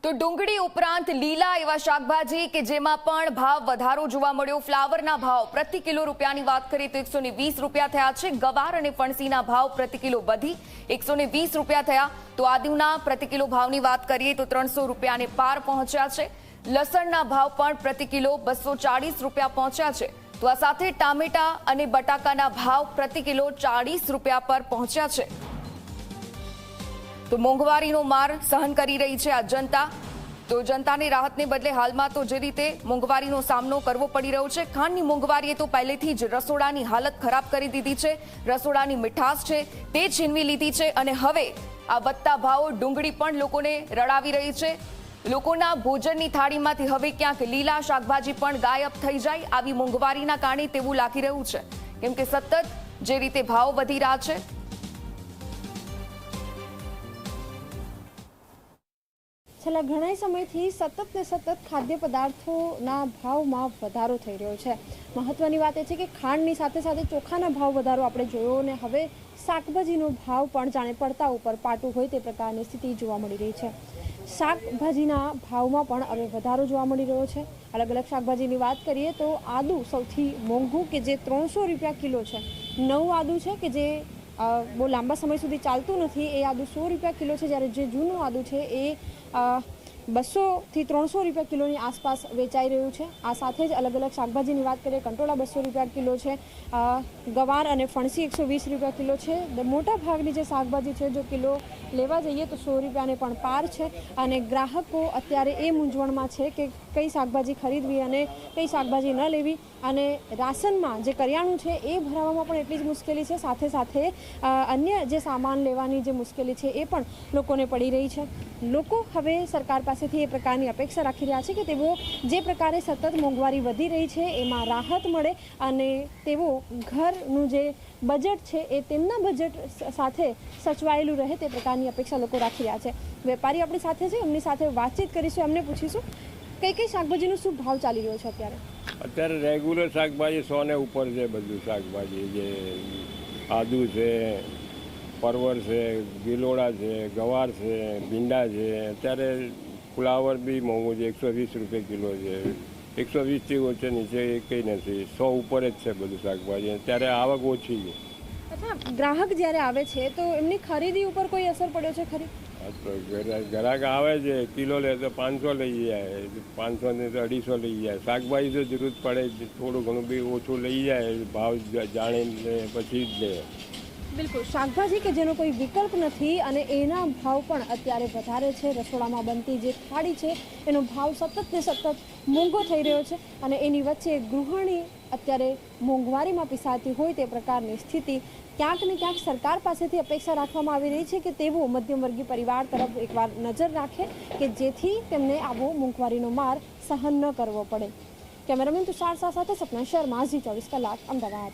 તો ડુંગળી ઉપરાંત લીલા એવા શાકભાજી કે જેમાં પણ ભાવ વધારો જોવા મળ્યો। ફ્લાવરના ભાવ પ્રતિ કિલો રૂપિયાની વાત કરીએ તો 120 રૂપિયા થયા છે। ગવાર અને ફણસીના ભાવ પ્રતિ કિલો વધી 120 રૂપિયા થયા। તો આદુના પ્રતિ કિલો ભાવની વાત કરીએ તો 300 રૂપિયાને પાર પહોંચ્યા છે। લસણના ભાવ પણ પ્રતિ કિલો 240 રૂપિયા પહોંચ્યા છે। તો આ સાથે ટામેટા અને બટાકાના ભાવ પ્રતિ કિલો 40 રૂપિયા પર પહોંચ્યા છે। તો મોંઘવારીનો માર સહન કરી રહી છે આ જનતા। તો જનતાને રાહતને બદલે હાલમાં તો જે રીતે મોંઘવારીનો સામનો કરવો પડી રહ્યો છે। ખાંડની મોંઘવારીએ તો પહેલેથી જ રસોડાની હાલત ખરાબ કરી દીધી છે। રસોડાની મીઠાશ છે તે છીનવી લીધી છે અને હવે આ વધતા ભાવો ડુંગળી પણ લોકોને રડાવી રહી છે। લોકોના ભોજનની થાળીમાંથી હવે ક્યાંક લીલા શાકભાજી પણ ગાયબ થઈ જાય આવી મોંઘવારીના કારણે તેવું લાગી રહ્યું છે, કેમ કે સતત જે રીતે ભાવ વધી રહ્યા છે। છેલ્લા ઘણા સમયથી સતત ખાદ્ય પદાર્થોના ભાવમાં વધારો થઈ રહ્યો છે। મહત્વની વાત એ છે કે ખાંડની સાથે સાથે ચોખાના ભાવ વધારો આપણે જોયો અને હવે શાકભાજીનો ભાવ પણ જાણે પડતા ઉપર પાટું હોય તે પ્રકારની સ્થિતિ જોવા મળી રહી છે। શાકભાજીના ભાવમાં પણ હવે વધારો જોવા મળી રહ્યો છે। અલગ અલગ શાકભાજીની વાત કરીએ તો આદુ સૌથી મોંઘું કે જે 300 રૂપિયા કિલો છે। નવું આદુ છે કે જે બહુ લાંબા સમય સુધી ચાલતું નથી એ આદુ 100 રૂપિયા કિલો છે, જ્યારે જે જૂનું આદુ છે એ 200 થી 300 રૂપિયા કિલોની આસપાસ વેચાઈ રહ્યું છે। આ સાથે જ અલગ અલગ શાકભાજીની વાત કરીએ કંટોળા 200 રૂપિયા કિલો છે, ગવાર અને ફણસી 120 રૂપિયા કિલો છે। મોટા ભાગની જે શાકભાજી છે જો કિલો લેવા જઈએ તો 100 રૂપિયાને પણ પાર છે અને ગ્રાહકો અત્યારે એ મૂંઝવણમાં છે કે કઈ શાકભાજી ખરીદવી અને કઈ શાકભાજી ન લેવી અને રાશનમાં જે કરિયાણું છે એ ભરાવામાં પણ એટલી જ મુશ્કેલી છે। સાથે સાથે અન્ય જે સામાન લેવાની જે મુશ્કેલી છે એ પણ લોકોને પડી રહી છે। લોકો હવે સરકાર પાસેથી એ પ્રકારની અપેક્ષા રાખી રહ્યા છે કે તેઓ જે પ્રકારે સતત મોંઘવારી વધી રહી છે એમાં રાહત મળે અને તેઓ ઘરનું જે બજેટ છે એ તેમના બજેટ સાથે સચવાયેલું રહે તે પ્રકારની અપેક્ષા લોકો રાખી રહ્યા છે। વેપારી આપણી સાથે છે, એમની સાથે વાતચીત કરીશું, એમને પૂછીશું કઈ શાકભાજીનો શું ભાવ ચાલી રહ્યો છે અત્યારે? અત્યારે રેગ્યુલર શાકભાજી 100 ને ઉપર છે। બધું શાકભાજી જે આદુ છે, પરવર છે, ગિલોડા છે, ગવાર છે, ભીંડા છે। અત્યારે ફ્લાવર બી મોંઘું છે, 120 રૂપિયા કિલો છે। 120થી ઓછે નીચે કંઈ નથી, 100 ઉપર જ છે બધું શાકભાજી। અત્યારે આવક ઓછી છે। અચ્છા, ગ્રાહક જ્યારે આવે છે તો એમની ખરીદી ઉપર કોઈ અસર પડ્યો છે ખરી? ગ્રાહક આવે છે, કિલો લે તો 500 લઈ જાય, 500 ને તો 250 લઈ જાય। શાકભાજી તો જરૂર પડે થોડું ઘણું બી ઓછું લઈ જાય, ભાવ જાણીને પછી જ લે। બિલકુલ, શાકભાજી કે જેનો કોઈ વિકલ્પ નથી અને એના ભાવ પણ અત્યારે વધારે છે। રસોડામાં બનતી જે થાળી છે એનો ભાવ સતત ને સતત મોંઘો થઈ રહ્યો છે અને એની વચ્ચે ગૃહિણી અત્યારે મોંઘવારીમાં પીસાતી હોય તે પ્રકારની સ્થિતિ। ક્યાંક ને ક્યાંક સરકાર પાસેથી અપેક્ષા રાખવામાં આવી રહી છે કે તેઓ મધ્યમવર્ગીય પરિવાર તરફ એકવાર નજર રાખે કે જેથી તેમને આવો મોંઘવારીનો માર સહન ન કરવો પડે। કેમેરામેન તુષાર સાથે સપના શર્મા, ઝી 24 કલાક, અમદાવાદ।